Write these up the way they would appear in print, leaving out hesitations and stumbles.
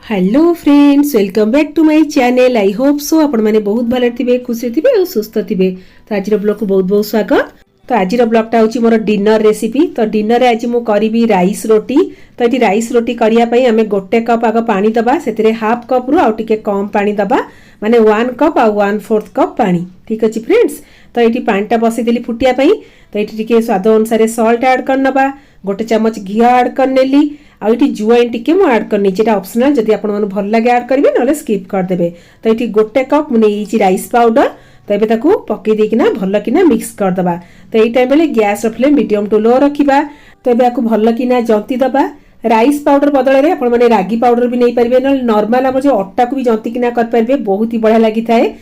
Hello friends, welcome back to my channel. I hope so आपण माने बहुत भले थिबे, खुशी थिबे और सुस्थ थिबे। तो आज ब्लॉग को बहुत बहुत स्वागत। तो आज ब्लॉगटा होची मोर डिनर रेसिपी। तो डिनर रे आज मु करिबी राइस रोटी। तो एटी राइस रोटी करिया पई हमें गोटे कप आग पानी दबा, सेतिरे हाफ कप रु आ टिके कम पानी दबा, माने 1 कप आ 1/4 कप पानी। ठीक अछि फ्रेंड्स। तो एटी पानीटा बसि देली फुटिया पई। तो एटी टिके स्वाद अनुसार सॉल्ट ऐड करनबा, गोटे चम्मच घी ऐड करनेली, आ ये जुआइन टिके मु ऐड करनी, जेटा ऑप्शनल, जदि आपन मन भल लागे ऐड करिवे, नले स्किप कर देबे। तो ये गोटे कप मु नेइची राइस पाउडर। तो एबे ताकू पके देकिना भल किना मिक्स कर दबा। तो एई टाइम बेले गैस रो फ्लेम मीडियम टू लो रखिबा। तो एबे आकू भल किना जंती दबा। राइस पाउडर बदल रे आपण माने रागी पाउडर भी नै परिबे, नले नॉर्मल हम जो अट्टा को भी जंती किना कर परिबे, बहुत ही बढ़िया लागि थाए।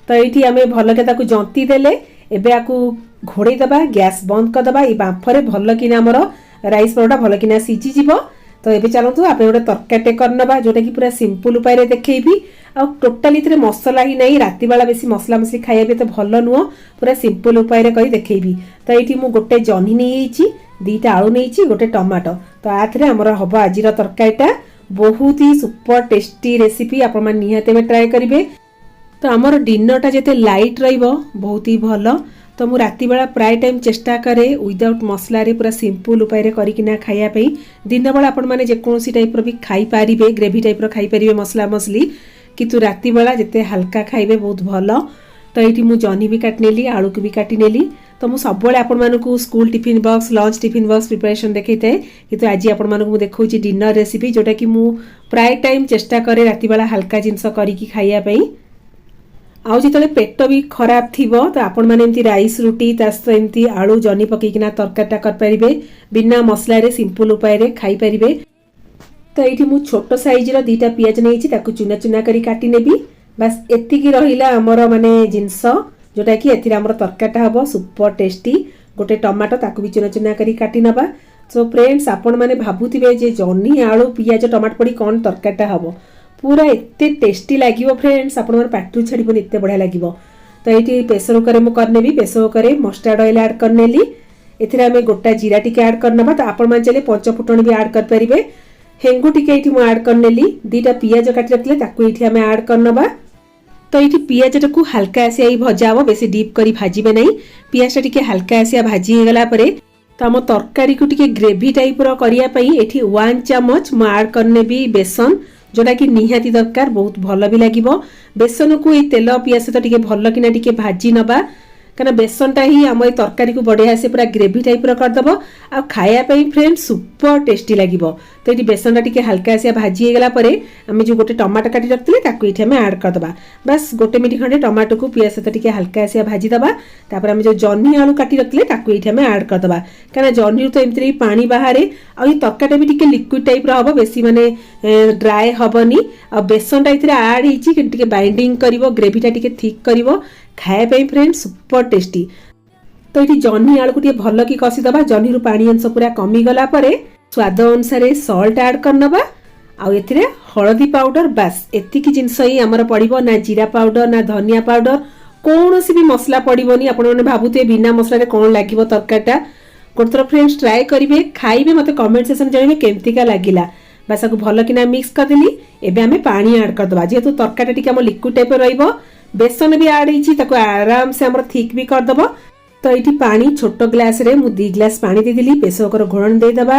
तो एठी हमें भल के ताकू जंती देले एबे आकू घोड़े दबा, गैस बंद कर दबा। ई बांफरे भल किना हमरो राइस पाउडर भल किना सीझी जिवो। तो ये चलतु आप गोटे तरकारी करनबा, जोटा कि पूरा सिंपल उपाय देखी। आ टोटाली इतने मसला ही नहीं, राति बेला बेसी मसला मसली खाइबे तो भल नुह, पूरा सिंपल उपाय कर देखी। तो ये गोटे जह्नी नहीं, दीटा आलू नहीं, गोटे टमाटो। तो आथरे हमर हम आज तरकारीटा बहुत ही सुपर टेस्टी रेसिपी, आपण निहाते ट्राए करेंगे। तो आमर डिनरटा जिते लाइट रहिबो बहुत ही भल। तो मु राति बेला प्राय टाइम चेष्टा करे विदाउट मसला रे पूरा सिंपल उपाय करिकिना खाइया पई। दिन बेला आपण माने जे कोनोसी टाइप रो भी खाई पारिबे, ग्रेवी टाइप रो खाई पारिबे मसला मसली, किंतु राति बेला जते हल्का खाइबे बहुत भल। तो एठी मु जनी भी काट नेली, आलू को भी काटी नेली। तो मु सब बेला आपण मानकू school tiffin box, lunch tiffin box preparation देखैते, किंतु आज आपण मानकू मु देखौची डिनर रेसिपी, जोटा कि मु प्राय टाइम चेष्टा करे राति बेला हल्का जिंस करिकि खाइया पई। आउ जिते पेट भी खराब थी तो आपण मैंने एमती राइस रोटी सहित एमती आलू जनी पकईकिना तरकारीटा कर बिना मसला रे सिंपल उपाय रे खाई पारिबे। तो ये मु छोट साइज रो दीटा पियाज नहीं, ताकू चुना चुना करी काटी नेबी। बस एतिकी रहिला हमर माने जिंस, जोटा कि एथिरा हमर तरकारीटा हबो सुपर टेस्टी। गोटे टमाटो ताकू भी चुना चुना करी काटी नबा। सो फ्रेंड्स, आपण माने भाबुथिबे जे जनी आलू पियाज टमाटो पड़ी कोन तरकारीटा हबो, पूरा एते टेस्टी लागिवो फ्रेंड्स, आपण मन पाटू छाड़िबो, एते बढ़िया लागिवो। तो ये प्रेसर कुकर मु करनेबी, pressure cooker mustard oil add करनेली। एथिरा हमें गोटा जीरा टिके ऐड करनबा। तो आपण मन चले पंच फुटण भी ऐड कर परिबे। हेंगु टिके एठी मु ऐड करनेली। दीटा पियाज काटी रखले ताकू एठी हमें ऐड करनबा। तो ये पियाज टाकू हल्का आसिया भजा हो, बेसी डीप करी भाजिबे नहीं। पियाज टिके हल्का आसिया भाजी हे गला परे तो हम तरकारी को टिके ग्रेवी टाइप रो करिया पई एठी 1 चम्मच मु ऐड करनेबी बेसन, जोटा कि निहाती दरकार, बहुत भल भी लगिवो। बेसन को ये तेल पिया सहित टिके भल किना टिके भाजी नबा, कारण बेसनटा ही आम ये तरकारी को बढ़िया से पूरा ग्रेवी टाइप रो करदबो। आ खाया पई फ्रेंड्स सुपर टेस्टी लगिवो। तो ये बेसनटा टिके हल्का से भाजी हे गला परे आमे जो गोटे टमाटो काटी रखथिले ताकू इथे हमें ऐड कर दबा। बस गोटे मिनिट खंडे टमाटो को पिया सहित टिके हल्का से भाजी दबा। तापर आमे जो जन्नी आलू काटी रखथिले ताकू इथे हमें ऐड कर दबा, कारण जन्नी तो एमती पानी बाहरे। आ ये तरकारीटा भी टिके लिक्विड टाइप रो हबो, बेसी माने ड्राई हबनी। आ बेसनटा इथे ऐड हिची कि टिके बाइंडिंग करिवो, ग्रेवीटा टिके थिक करिवो, खाए पे फ्रेंड्स सुपर टेस्टी। तो ये जन्नी आलू को भल कि कषी दबा। जन्नी रु पानी अंश पूरा कमी गला परे स्वाद अनुसार सॉल्ट ऐड करनबा। आउ एथिरे हळदी पाउडर, बस एतिकी जिंस ही हमर पड़िबो। ना जीरा पाउडर, ना धनिया पाउडर, कोनोसी भी मसला पड़िबोनी। आपण माने भाबुते बिना मसला रे कोन लागिवो तरकारीटा। गोटे थर फ्रेंड्स ट्राए करिवे, खाइबे, मते कमेंट सेक्शन जणिबे केमती का लागिला। बस आकु भल किना मिक्स कर देली। एबे हमें पानी ऐड कर दबा, जेहेतु तरकारीटा टिके हम लिक्विड टाइप रहिबो। बेसन भी ऐड हिची, ताको आराम से हमर थिक भी कर दबो। तो ये पानी छोट ग्लास रे मु 2 ग्लास पानी दे दिली। प्रेसर कुकर घोड़न दे दबा,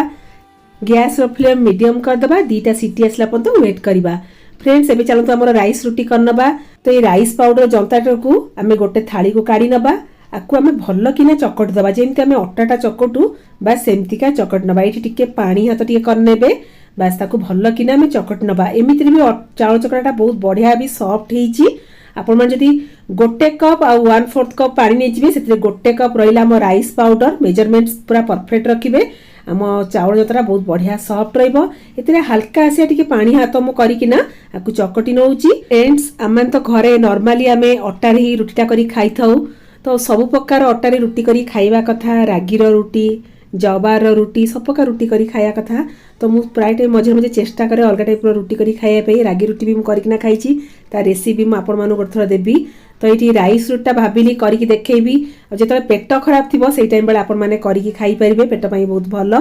गैस रो फ्लेम मीडियम कर दबा। दीटा सीटी आसला पर्यंत वेट करबा। फ्रेंड्स एबे चलतो हमर राइस रोटी करनबा। तो ये राइस पाउडर जंताटा को आमे गोटे थाली को काढी नबा। आकु आमे भल्ल किना चकट दबा, जेमति आमे अट्टाटा चकटू बस सेमति का चकट नबा। एठी टिके पानी हाथ टिके करनेबे, बस ताकू भल्ल किना आमे चकट नबा। एमिति भी चाउल चकटाटा बहुत बढ़िया भी सॉफ्ट हेची। आपण मन जदी गोटे कप आ 1/4 कप पानी नै जिवे, सेते गोटे कप रहिला हम राइस पाउडर। मेजरमेंट्स पूरा परफेक्ट रखिबे। हम चाउल जतरा बहुत बढ़िया सॉफ्ट रहइबो। एतरे हल्का आसे टिके पानी हाथ मु करिकिना आकु चकटी नउची। फ्रेंड्स आमन तो घरे नॉर्मली आमे अट्टा रे ही रुटीटा करी खाइ थाउ। तो सब प्रकार अट्टा रे रुटी करी खाइबा कथा, रागीर रुटी, जवार रुटी, सब प्रकार रुटी करी खाया कथा। तो मु प्राय टाइम मझे मझे चेष्टा करे अलग टाइप रुटी करी खाया पे। रागी रुटी भी मु करिकिना खाइची, ता रेसिपी मु आपण मानु गोथरा देबी। तो ये राइस रोटीटा भाबिली करिकी देखैबी। जेतले पेट खराब थिबो सेई टाइम बेले आपण माने करिकी खाई परिबे, पेट पई बहुत भलो।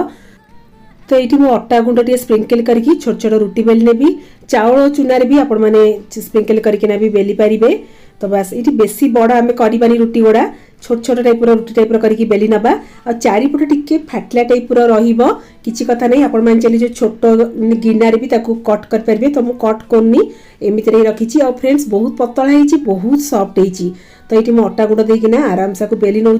तो ये अट्टा गुंड टे स्प्रिंकल करके छोट छोट रुटी बेल नेबी। चाउल चूनार भी आपण मैंने स्प्रिंकल करके भी बेली पारे। तो बस ये बेसी बड़ आम कर रुटी गुड़ा छोट छोट टाइप रुटी टाइप करके बेली नवा आ चारिपट टिके फाटला टाइप किसी कथा नहीं। आपण मैंने चलिए जो छोट गिनार भी कट कर पारे। तो मुझे कट करनी एमती ही रखी। आ फ्रेंड्स बहुत पतला है बहुत सॉफ्ट है। तो ये अटा गुड़ देना आराम से बेली नौ।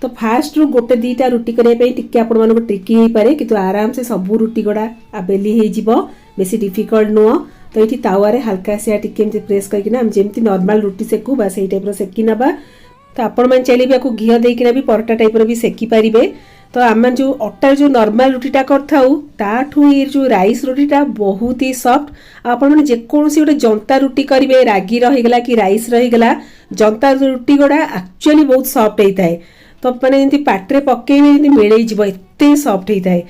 तो फास्ट रू गोटे दीटा रुटी करने टिके आपण मानक ट्रिकी हो पारे कि आराम से सब रुटी गुड़ा बेली हो बेसी डिफिकल्ट नुह। तो ये तावारे हल्का से टिके प्रेस करना जमी नॉर्मल रुटी सेकू बस यही टाइप सेकी नवा। तो आपण मैंने चाहिए आपको घी देकिना भी परोटा टाइप भी सेकी पारे। तो आम जो अटार जो नॉर्मल रुटीटा करूँ ये जो राइस रुटीटा बहुत ही सॉफ्ट। आपण मैंने जेकोसी गोटे जंता रुटी करेंगे रागी रहीगला कि राइस रहीगला जंता रुटी गुड़ा एक्चुअली बहुत सॉफ्ट होता है। तो मैंने जमी पाटे पकड़े मिले एत सॉफ्ट होता है।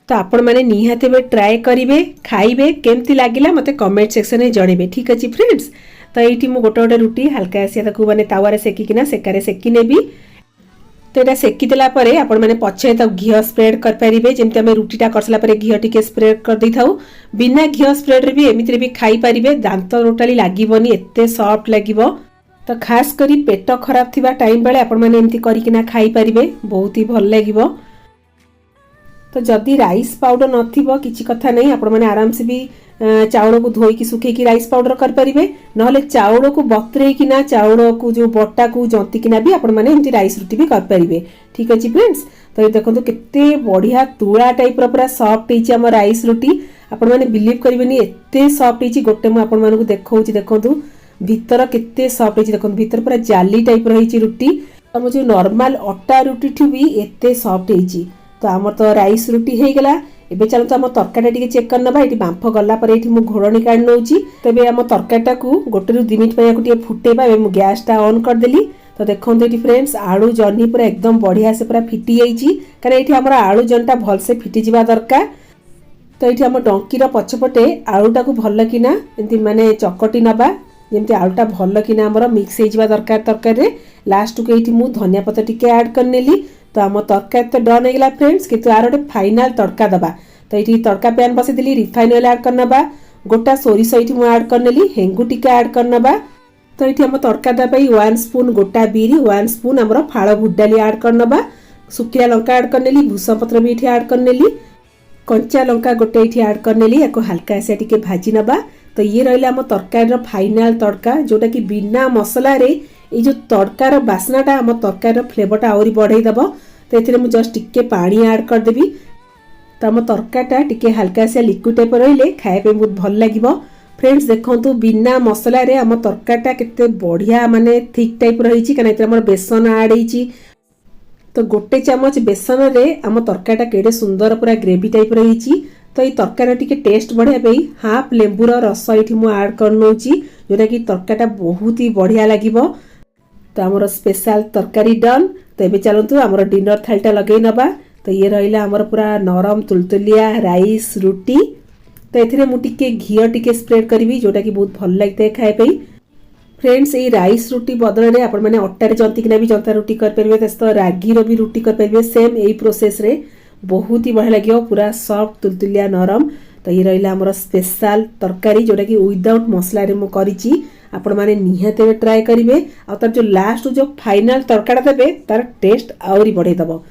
तो आपण मैंने निहाती ट्राए करेंगे खाइबे केमती लगिला मते कमेंट सेक्शन में जनइबे। ठीक अच्छे फ्रेंड्स। तो ये मुझे गोटे गोटे रुटी हल्का आसिया मैंने तावारे सेकिना सेकारे सेकी नेबी। तो यहाँ सेकीदेला आपण मैंने पछे घी स्प्रेड करेंगे जमी आम रुटीटा कर सारा घी टी स्प्रेड कर दे था। बिना घी स्प्रेड भी एमती भी खाई पारे दांत टोटाली लगभग एत सॉफ्ट लगे। तो खास करी पेट खराब थिबा टाइम बेले आपण मैंने एमती करिकिना खाई पारिबे बहुत ही भल लागिबो। तो जदि राइस पाउडर नथिबो किछि कथा नहीं आपण मैंने आराम से भी चाउल को धोई की सुखेकी राइस पाउडर कर परिबे नहले चाउल को बतरे किना चाउल को जो बट्टा को जंती किना भी आपण मैंने एमती राइस रुटी भी कर परिबे। ठीक अछि फ्रेंड्स। तो ये देखंतु केते बढ़िया तुळा टाइप रो पूरा सॉफ्ट हिची हम राइस रुटी आपण मैंने बिलीव करिबेनी एते सॉफ्ट हिची। गोटे मु आपण मानकु देखौची देखंतु भीतर केते सॉफ्ट हिची देखंतु भीतर पूरा जाली टाइप रहिची रुटी। हम जो नॉर्मल अटा रुटी ठु भी एते सॉफ्ट हिची। तो आम तो राइस रुटी हो गला। एबे चलतो आम तरकाटा टिके चेक करनबा। ये बांफ गला पर ये मु घोड़नी काढ़ नौची। तेबे आम तरकाटा को गोटे रु 2 मिनिट पे फुटेबा। एबे मु गैस टा ऑन कर देली। तो देखंतु ये फ्रेंड्स आलू जन्नी पूरा एकदम बढ़िया से पूरा फिटी जाइची कारण ये आम आलू जनटा भल से फिटी जावा दरकार। तो ये आम डंकी पछपटे आलूटा को भल किना एमती माने चकटी नबा जमती आलूटा भल किना आमर मिक्स हो दरकार तरकारी। लास्ट को ये मु धनिया पत्ता टिके ऐड कर नेली। तो आम तरकारी तो डन होगा फ्रेंड्स किंतु यार गोटे फाइनाल तड़का दबा। तो ये तड़का पैन बसईदेली रिफाइन ऑयल ऐड करनबा गोटा सोरिष ये मुझे ऐड करनेली हेंगु टिके ऐड करनबा। तो ये आम तड़का देवा 1 स्पून गोटा बिरी 1 स्पून आमर फाड़ भुडाली ऐड करनबा सुखिया लंका ऐड करनेली भूषण पत्र भी ये ऐड करनेली कंचा लंका गोटे ये ऐड करनेली या हल्का से टिके भाजी नबा। तो ये रहा आम तरकारी फाइनाल तड़का जोटा कि बिना मसला रे ये जो तड़कार बास्नाटा आम तरकार फ्लेवरटा आहरी बढ़ई दब। तो ये मुझे जस्ट टिके पानी ऐड करदेवी। तो आम तरकाटा टिके हल्का से लिक्विड टाइप रही खाया बहुत भल लगे। फ्रेंड्स देखंतु बिना मसला रे आम तरकाटा केते बढ़िया माने थिक टाइप रही कारण बेसन ऐड होती। तो गोटे चामच बेसन रे आम तरकाटा केड़े सुंदर पूरा ग्रेवी टाइप रही। तो ये तरकारी टिके टेस्ट बढ़िया हाफ लेंबूर रस ये मुझे ऐड कर नौची जोटा कि तरकाटा बहुत ही बढ़िया लगे। तो आमर स्पेशल तरकारी डन। तो ये चलतु आमर डिनर थालीटा लगे नबा। तो ये रहा आमर पूरा नरम तुलतुलिया राइस रुटी। तो ये मुझे घी टिके स्प्रेड करी जोटा कि बहुत भल लगता है खायापी। फ्रेंड्स ये राइस रुटी बदल में आपण मैंने अटारे जंतिकिना भी जंता रुटी करेंगे तो रागीर भी रुटी करेंगे सेम यही प्रोसेस रे बहुत ही बढ़िया लगे पूरा सॉफ्ट तुलतुलिया नरम। तो ये रहा आमर स्पेशल तरकारी जोटा कि विदाउट मसला रे मु करिची आपण माने निहाते ट्राए करेंगे। आ तार जो लास्ट जो फाइनाल तरकाटा देबे तार टेस्ट आहरी बढ़ई दब।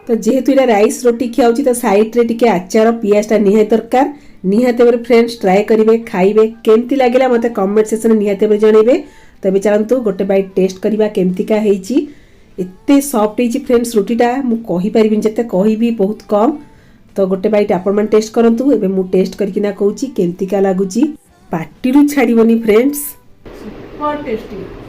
तो जेहेतु ये राइस रोटी खियाउची तो साइड रे टिके आचार पियाजटा निहाती दरकार निहाते फ्रेंड्स ट्राए करेंगे खाइबे केमती लगिला मते कमेंट सेक्शन में निहाते जनइबे। तो ये चलतु गोटे बाइट टेस्ट करवा केमतीका हेची एते सॉफ्ट हेची फ्रेंड्स रुटीटा मु कहि परिबिन जते कहिबी बहुत कम। तो गोटे बाइट आपण मन टेस्ट करंतु एबे मु टेस्ट करकिना कहूची केमतीका लागुची पार्टी रु छाड़ीबनी फ्रेंड्स सुपर टेस्टी।